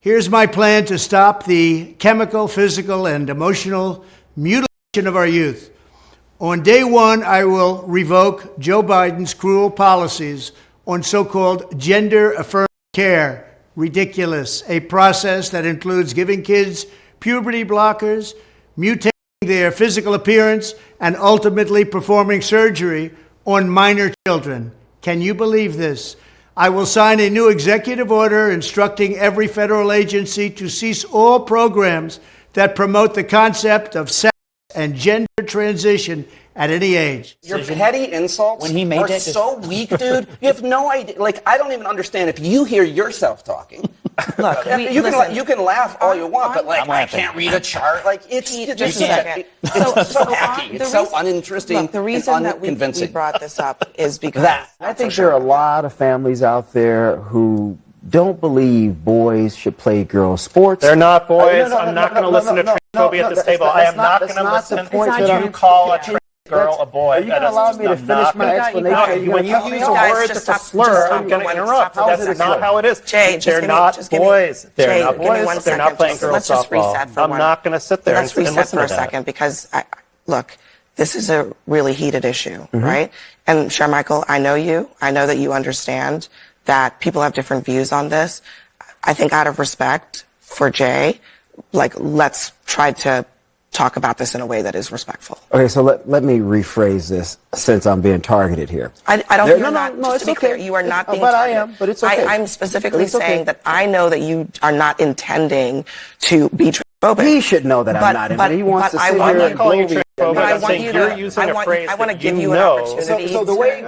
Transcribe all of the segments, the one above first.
Here's my plan to stop the chemical, physical, and emotional mutilation of our youth. On day one, I will revoke Joe Biden's cruel policies on so-called gender-affirming care. Ridiculous. A process that includes giving kids puberty blockers, mutating their physical appearance, and ultimately performing surgery on minor children. Can you believe this? I will sign a new executive order instructing every federal agency to cease all programs that promote the concept of sex and gender transition at any age. Your petty insults when he made are so weak, dude. You have no idea. Like, I don't even understand if you hear yourself talking. Look, you can laugh all you want, but like, I can't read a chart. Like, it's just so hacky. It's so uninteresting. Look, the reason that we brought this up is because I think there are a lot of families out there who don't believe boys should play girls' sports. They're not boys. I'm not going to listen to transphobia at this table. I am not going to listen to you call a trans girl a boy. Are you going to allow me to finish my explanation? When you use a word that's a slur, I'm going to interrupt. That's not how it is. They're not boys. They're not boys. They're not playing girls' softball. I'm not going to sit there and listen to that. Let's reset for a second because, look, this is a really heated issue, right? And Sharmichael, I know you. I know that you understand that people have different views on this. I think out of respect for Jay, like, let's try to talk about this in a way that is respectful. Okay, so let me rephrase this since I'm being targeted here. I don't think you're not, just to be clear, you are not being targeted. I am, but it's okay. I'm specifically saying that I know that you are not intending to be transphobic. He should know that I'm not, but he wants to sit here and calling you transphobic. I'm saying you're using a phrase that you know. So the way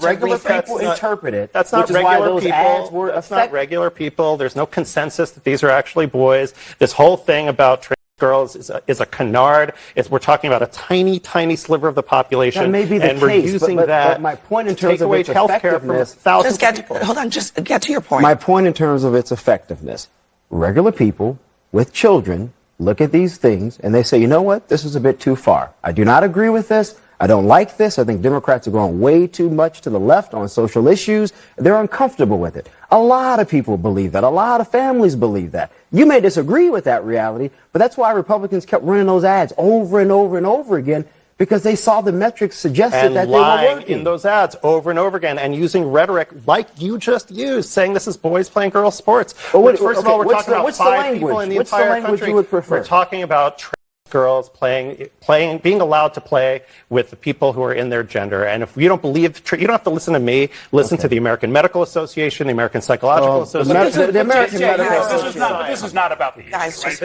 regular people interpret it, that's not regular people. That's not regular people. There's no consensus that these are actually boys. This whole thing about girls is a canard. We're talking about a tiny, tiny sliver of the population. That may be the and we're using that my point in terms to take away healthcare from thousands of people. Hold on, just get to your point. My point in terms of its effectiveness. Regular people with children look at these things and they say, you know what, this is a bit too far. I do not agree with this. I don't like this. I think Democrats are going way too much to the left on social issues. They're uncomfortable with it. A lot of people believe that. A lot of families believe that. You may disagree with that reality, but that's why Republicans kept running those ads over and over and over again, because they saw the metrics suggested that they were working. In those ads over and over again and using rhetoric like you just used, saying this is boys playing girls sports. First of all, we're talking about 5 people in the entire country. You would prefer? We're talking about girls being allowed to play with the people who are in their gender. And if you don't believe, you don't have to listen to me. Listen to the American Medical Association, the American Psychological Association. The American Medical Association. This is not about the youth. Guys, right?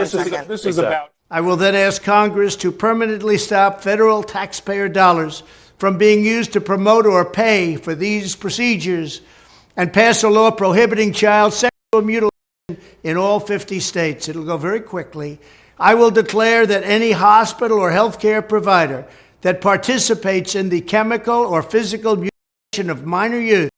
this is about. I will then ask Congress to permanently stop federal taxpayer dollars from being used to promote or pay for these procedures and pass a law prohibiting child sexual mutilation in all 50 states. It'll go very quickly. I will declare that any hospital or healthcare provider that participates in the chemical or physical mutilation of minor youth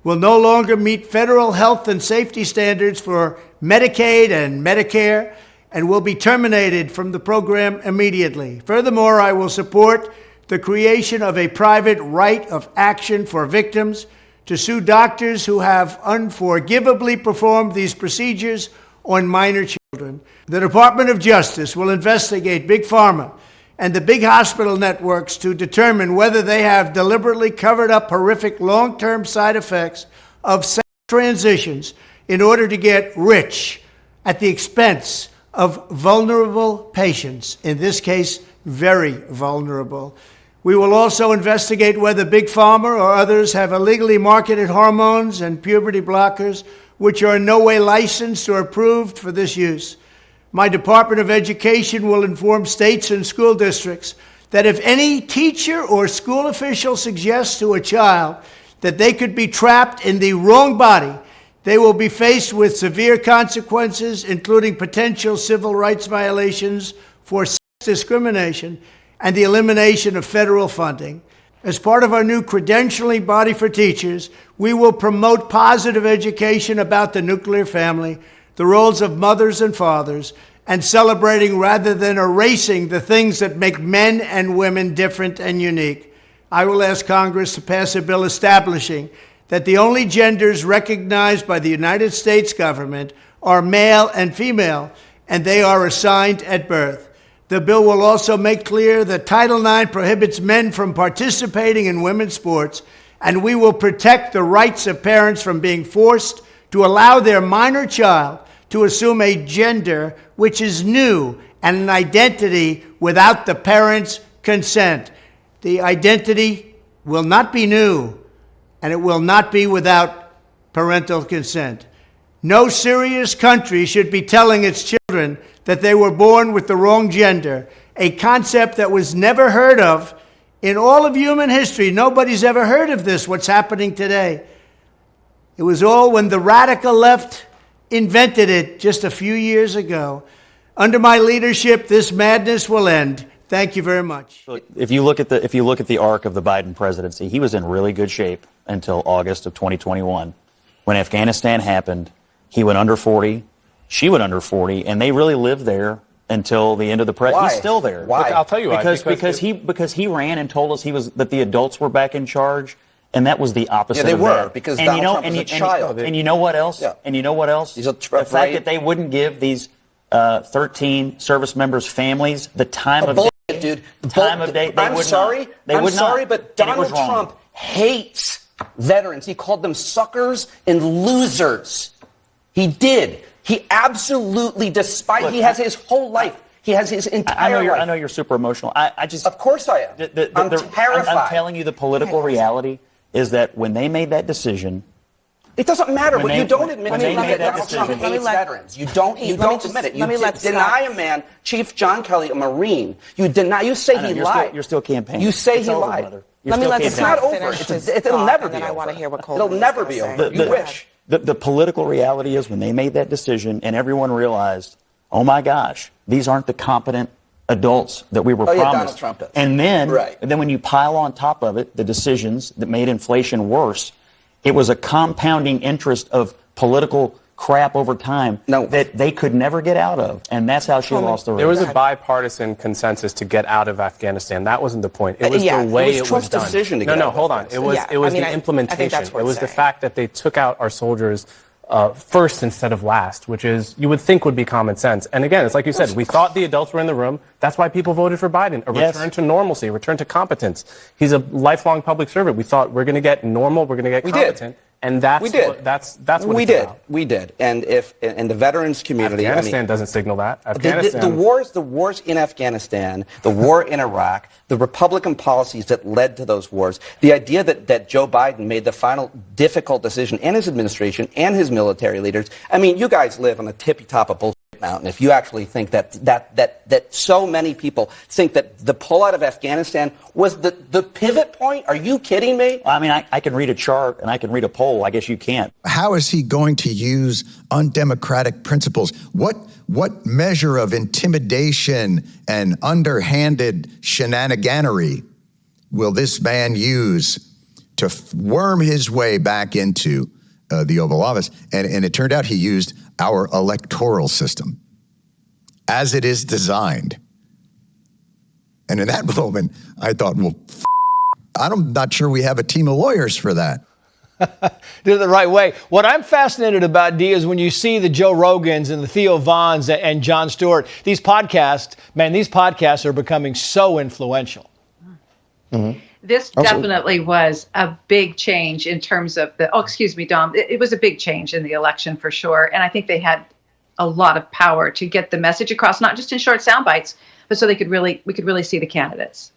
will no longer meet federal health and safety standards for Medicaid and Medicare and will be terminated from the program immediately. Furthermore, I will support the creation of a private right of action for victims to sue doctors who have unforgivably performed these procedures on minor children. The Department of Justice will investigate Big Pharma and the big hospital networks to determine whether they have deliberately covered up horrific long-term side effects of sex transitions in order to get rich at the expense of vulnerable patients, in this case, very vulnerable. We will also investigate whether Big Pharma or others have illegally marketed hormones and puberty blockers which are in no way licensed or approved for this use. My Department of Education will inform states and school districts that if any teacher or school official suggests to a child that they could be trapped in the wrong body, they will be faced with severe consequences, including potential civil rights violations for sex discrimination and the elimination of federal funding. As part of our new credentialing body for teachers, we will promote positive education about the nuclear family, the roles of mothers and fathers, and celebrating rather than erasing the things that make men and women different and unique. I will ask Congress to pass a bill establishing that the only genders recognized by the United States government are male and female, and they are assigned at birth. The bill will also make clear that Title IX prohibits men from participating in women's sports, and we will protect the rights of parents from being forced to allow their minor child to assume a gender which is new and an identity without the parent's consent. The identity will not be new, and it will not be without parental consent. No serious country should be telling its children that they were born with the wrong gender, a concept that was never heard of in all of human history. Nobody's ever heard of this, what's happening today. It was all when the radical left invented it just a few years ago. Under my leadership, this madness will end. Thank you very much. If you look at the arc of the Biden presidency, he was in really good shape until August of 2021. When Afghanistan happened, he went under 40, she went under 40, and they really lived there until the end of the presidency. He's still there. Why? I'll tell you why. Because he ran and told us that the adults were back in charge, and that was the opposite. Yeah, they of were that. because Donald Trump was a child. And you know what else? Yeah. And you know what else? He's a the fact that they wouldn't give these 13 service members' families the time of day. Dude, the time of day. I'm sorry, but Donald Trump hates veterans. He called them suckers and losers. He did. He absolutely, despite he has his whole life. He has his entire life. I know you're super emotional. I just. Of course I am. I'm terrified. I'm telling you, the political reality is that when they made that decision. It doesn't matter. What you don't admit to is that Donald Trump hates veterans. You don't admit it. You deny a man, Chief John Kelly, a Marine. You say he lied. You're still campaigning. You say he lied. It's not over. It'll never be over. It'll never be over. You wish. The political reality is when they made that decision and everyone realized, oh my gosh, these aren't the competent adults that we were promised. Donald Trump does. And then when you pile on top of it the decisions that made inflation worse, it was a compounding interest of political crap over time that they could never get out of. And that's how she lost the race. There was a bipartisan consensus to get out of Afghanistan. That wasn't the point. It was the way it was done. Decision to get No, hold on. It was the implementation. It was the fact that they took out our soldiers first instead of last, which is you would think would be common sense. And again, it's like you said, we thought the adults were in the room. That's why people voted for Biden. A return to normalcy, a return to competence. He's a lifelong public servant. We thought we're going to get normal, we're going to get competent. And that's what it's about. We did. And if in the veterans community, Afghanistan doesn't signal that. The wars in Afghanistan, the war in Iraq, the Republican policies that led to those wars, the idea that Joe Biden made the final difficult decision, and his administration and his military leaders. I mean, you guys live on the tippy top of bullshit mountain if you actually think that so many people think that the pullout of Afghanistan was the pivot point. Are you kidding me? Well, I mean, I can read a chart and I can read a poll. I guess you can't. How is he going to use undemocratic principles? What measure of intimidation and underhanded shenaniganery will this man use to worm his way back into the Oval Office? And it turned out he used our electoral system as it is designed. And in that moment, I thought, well, I'm not sure we have a team of lawyers for that. Did it the right way. What I'm fascinated about, Dee, is when you see the Joe Rogans and the Theo Vons and Jon Stewart, these podcasts are becoming so influential. Mm-hmm. This definitely was a big change in terms of excuse me, Dom. It was a big change in the election for sure. And I think they had a lot of power to get the message across, not just in short sound bites, but so we could really see the candidates.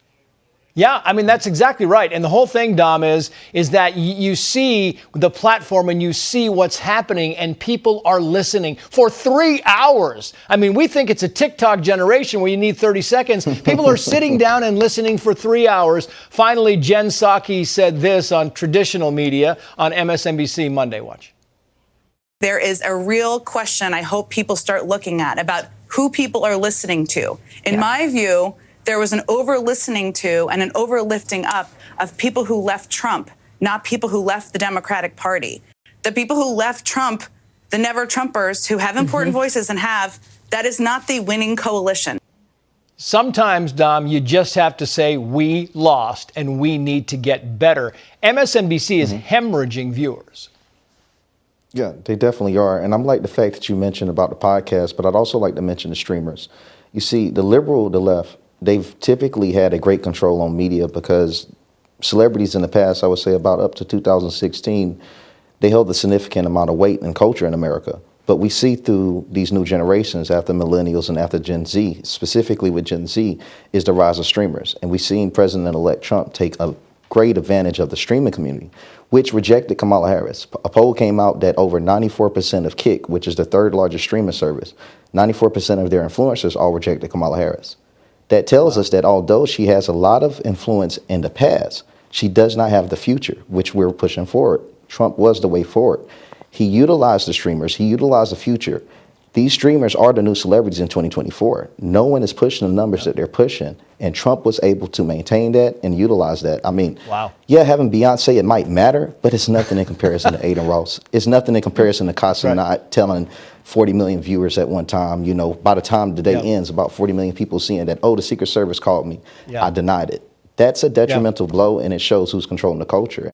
Yeah, I mean, that's exactly right. And the whole thing, Dom, is that you see the platform and you see what's happening and people are listening for 3 hours. I mean, we think it's a TikTok generation where you need 30 seconds. People are sitting down and listening for 3 hours. Finally, Jen Psaki said this on traditional media on MSNBC Monday. Watch. There is a real question I hope people start looking at about who people are listening to. In my view, there was an over-listening to and an over-lifting up of people who left Trump, not people who left the Democratic Party. The people who left Trump, the never-Trumpers who have important voices and that is not the winning coalition. Sometimes, Dom, you just have to say we lost and we need to get better. MSNBC is hemorrhaging viewers. Yeah, they definitely are. And I'm like the fact that you mentioned about the podcast, but I'd also like to mention the streamers. You see, the liberal, the left, they've typically had a great control on media because celebrities in the past, I would say about up to 2016, they held a significant amount of weight in culture in America. But we see through these new generations after millennials and after Gen Z, specifically with Gen Z, is the rise of streamers. And we've seen President-elect Trump take a great advantage of the streaming community, which rejected Kamala Harris. A poll came out that over 94% of Kick, which is the third largest streaming service, 94% of their influencers all rejected Kamala Harris. That tells us that although she has a lot of influence in the past, she does not have the future, which we're pushing forward. Trump was the way forward. He utilized the streamers. He utilized the future. These streamers are the new celebrities in 2024. No one is pushing the numbers that they're pushing, and Trump was able to maintain that and utilize that. I mean, wow. Yeah, having Beyonce, it might matter, but it's nothing in comparison to Aiden Ross. It's nothing in comparison to Casa not telling 40 million viewers at one time. You know, by the time the day ends, about 40 million people seeing that, oh, the Secret Service called me. I denied it. That's a detrimental blow, and it shows who's controlling the culture.